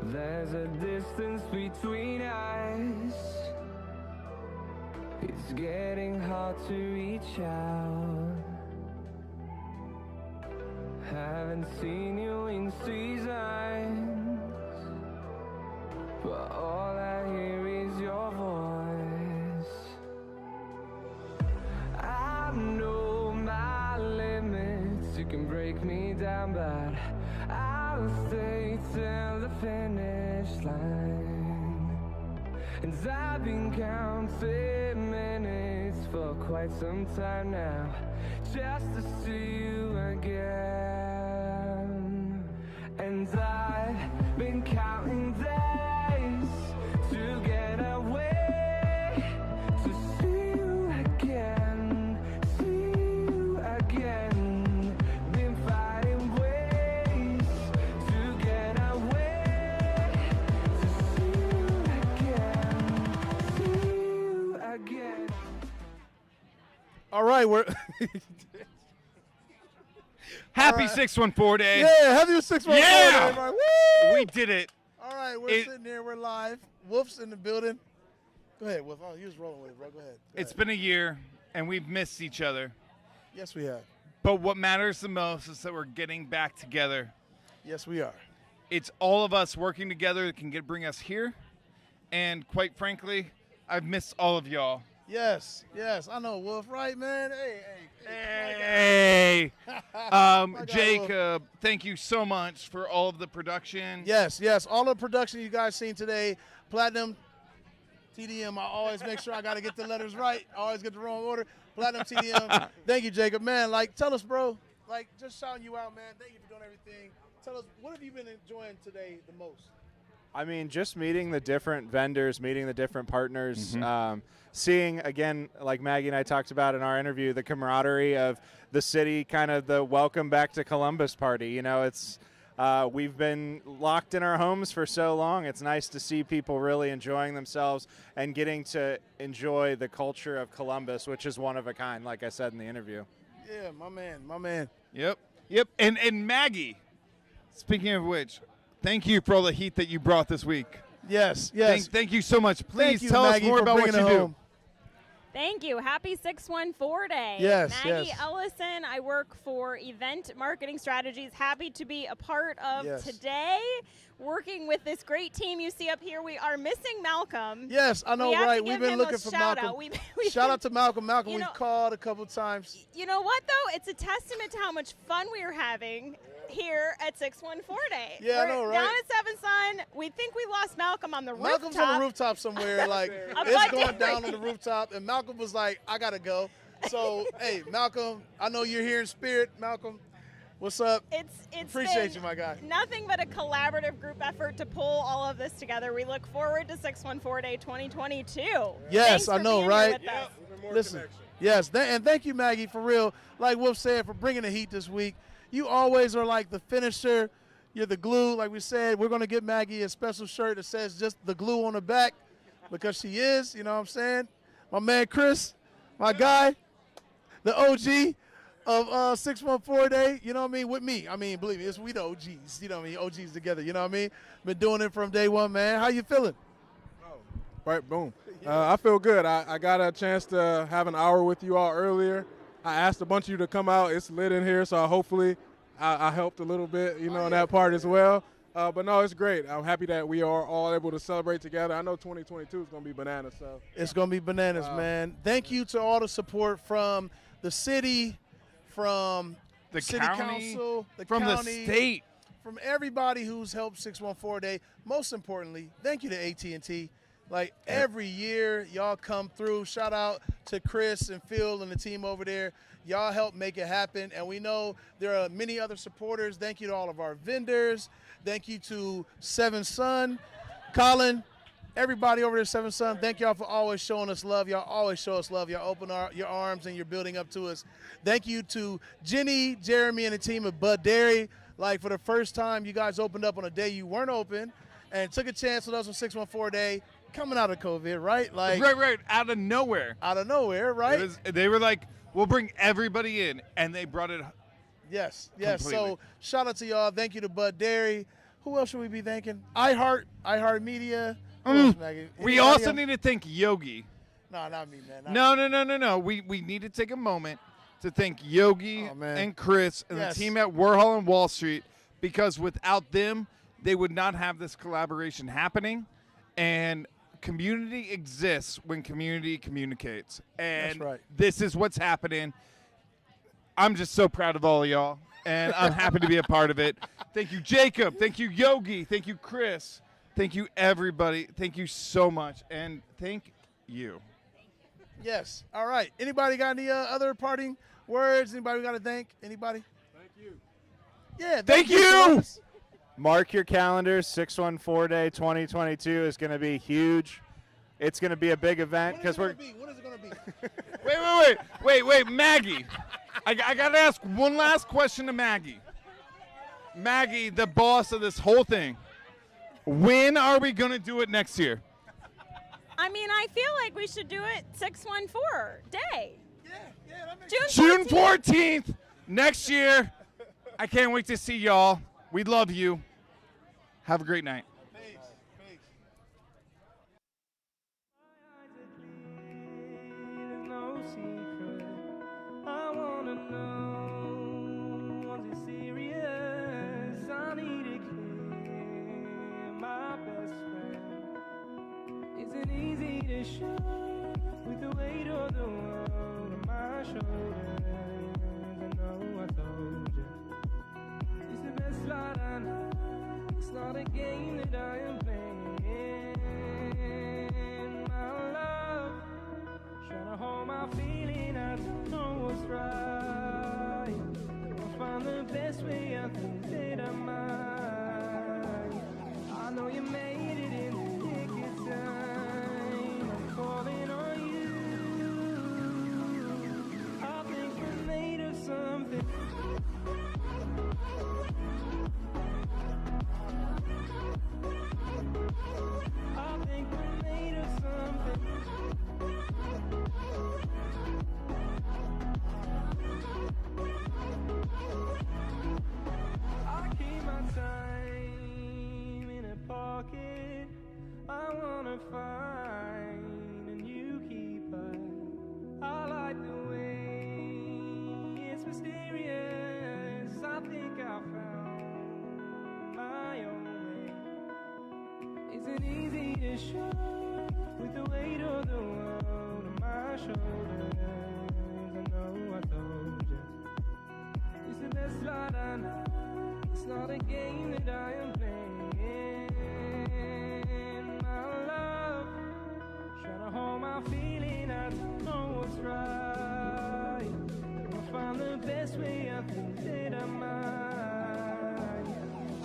There's a distance between us. It's getting hard to reach out. Haven't seen you in seasons, but all I hear is your voice. I know my limits, you can break me down, but I'll stay till the finish line. And I've been counting minutes for quite some time now, just to see you again. And I've been counting days to get away, to see you again, see you again. Been finding ways to get away, to see you again, see you again. All right, we're Happy 614 day. Yeah, happy 614 Yeah! day. Woo! We did it. All right, we're sitting there. We're live. Wolf's in the building. Go ahead, Wolf. Oh, you was rolling with it, bro. Go ahead. It's been a year, and we've missed each other. Yes, we have. But what matters the most is that we're getting back together. Yes, we are. It's all of us working together that can bring us here. And quite frankly, I've missed all of y'all. Yes, yes. I know, Wolf, right, man? Hey. Jacob, thank you so much for all of the production. Yes, yes. All the production you guys seen today, Platinum, TDM. I always make sure I got to get the letters right. I always get the wrong order. Platinum, TDM. Thank you, Jacob. Man, like, tell us, bro. Like, just shouting you out, man. Thank you for doing everything. Tell us, what have you been enjoying today the most? I mean, just meeting the different vendors, meeting the different partners, seeing, again, like Maggie and I talked about in our interview, the camaraderie of the city, kind of the welcome back to Columbus party. You know, it's we've been locked in our homes for so long. It's nice to see people really enjoying themselves and getting to enjoy the culture of Columbus, which is one of a kind, like I said in the interview. Yeah, my man, my man. Yep. And Maggie, speaking of which, thank you for all the heat that you brought this week. Yes. Thank you so much. Please Thank you, tell Maggie, us more for about what bringing you it do. home. Thank you. Happy 614 Day. Yes, Maggie yes. Ellison. I work for Event Marketing Strategies. Happy to be a part of Yes. today. Working with this great team you see up here. We are missing Malcolm. Yes, I know, We have to right? give We've been him looking a for shout Malcolm. out. We Shout out to Malcolm. Malcolm, You we've know- called a couple times. You know what, though? It's a testament to how much fun we are having here at 614 Day. Yeah, I We're know, right? down at Seven Sun. We think we lost Malcolm on the Malcolm's rooftop. on the rooftop somewhere. Like, A it's Bud going Dairy. down on the rooftop, and Malcolm was like, I got to go. So, hey, Malcolm, I know you're here in spirit. Malcolm, what's up? It's Appreciate been you, my guy. Nothing but a collaborative group effort to pull all of this together. We look forward to 614 Day 2022. Yes, Thanks I for know, being right? Here with us. Listen, yes, and thank you, Maggie, for real. Like Wolf said, for bringing the heat this week. You always are like the finisher. You're the glue. Like we said, we're going to get Maggie a special shirt that says just the glue on the back because she is, you know what I'm saying? My man Chris, my guy, the OG of 614 Day, you know what I mean, with me. I mean, believe me, we the OGs, you know what I mean, OGs together, you know what I mean? Been doing it from day one, man. How you feeling? Right, boom. I feel good. I got a chance to have an hour with you all earlier. I asked a bunch of you to come out. It's lit in here, so hopefully I helped a little bit, you know, in that part as well. But no, it's great. I'm happy that we are all able to celebrate together. I know 2022 is going to be bananas. So It's going to be bananas, man. Thank you to all the support from the city, from The city county, council, the from the county, state. from everybody who's helped 614 Day. Most importantly, thank you to AT&T. Like every year, y'all come through. Shout out to Chris and Phil and the team over there. Y'all help make it happen. And we know there are many other supporters. Thank you to all of our vendors. Thank you to Seven Sun, Colin, everybody over there at Seven Sun. Thank y'all for always showing us love. Y'all always show us love. Y'all open your arms and you're building up to us. Thank you to Jenny, Jeremy, and the team at Bud Dairy. Like for the first time, you guys opened up on a day you weren't open and took a chance with us on 614 Day. Coming out of COVID, right? Like Right, out of nowhere. Out of nowhere, right? They were like, we'll bring everybody in, and they brought it. Yes. Completely. So shout out to y'all. Thank you to Bud Dairy Who else should we be thanking? iHeartMedia. Who else, Maggie? We Anybody also else? need to thank Yogi. No, not me, man. No. We need to take a moment to thank Yogi and Chris and Yes. the team at Warhol and Wall Street, because without them, they would not have this collaboration happening. And community exists when community communicates. And That's right. this is what's happening. I'm just so proud of all of y'all, and I'm happy to be a part of it. Thank you, Jacob. Thank you, Yogi. Thank you, Chris. Thank you, everybody. Thank you so much. And thank you. Yes. All right. Anybody got any other parting words? Anybody we got to thank? Anybody? Thank you. Yeah. Thank you. Columbus. Mark your calendars. 614 Day 2022 is going to be huge. It's going to be a big event because we're. When is it going to be? Wait, Maggie. I got to ask one last question to Maggie. Maggie, the boss of this whole thing. When are we going to do it next year? I mean, I feel like we should do it 614 day. June 14th next year. I can't wait to see y'all. We love you. Have a great night. There's no secret. I wanna know, was it serious? I need it clear, my best friend. Is it easy to show with the weight of the world on my shoulders? I know I told you, it's the best light I know. It's not a game that I am playing, my love. Trying to hold my feeling, I don't know what's right. I'll find the best way, I think that I might. I know you made it in the nick of time. I'm calling on you. I think we're made of something. I think we're made of something. I keep my time in a pocket. I wanna find a new keeper. I like the way it's mysterious. I think I found my own way. Is it easy to show with the weight of the world on my shoulders? I know I told you, it's the best light I know. It's not a game that I am playing, my love. Trying to hold my feeling, I don't know what's right. I'll find the best way, I think that I might.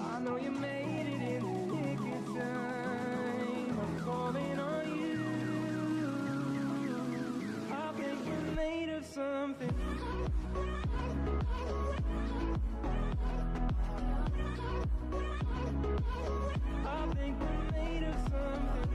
I know you made it in the nick of time. I'm calling on you. I think we're made of something. I think we're made of something.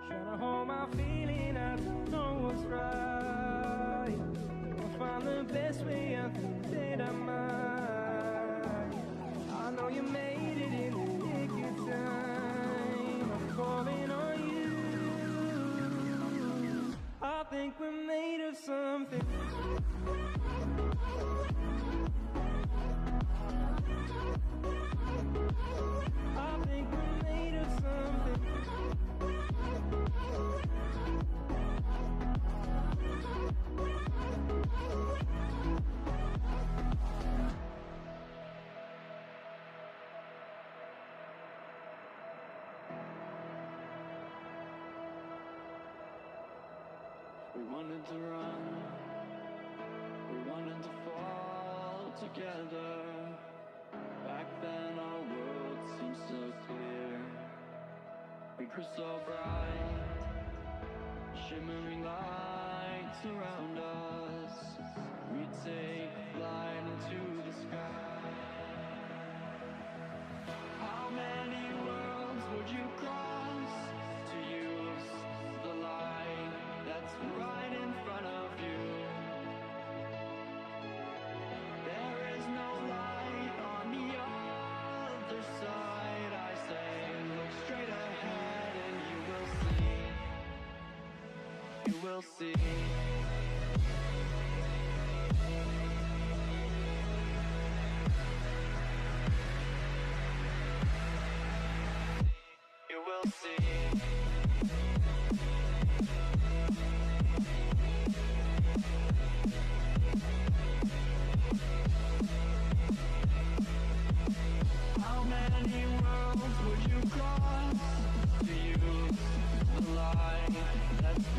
Trying to hold my feeling, I don't know what's right. I'll find the best way, I think that I might. I know you made it in the nick of time. I'm calling on you. I think we're made of something. I think we're made of something. We wanted to run, we wanted to fall together. Back then our world seemed so clear, we were so bright, shimmering lights around us. We take flight into the sky. How many worlds would you cross to use the light that's right in front of you? There is no light on the other side. I say, look straight ahead and you will see. You will see. You will see. How many worlds would you cross to use the light that's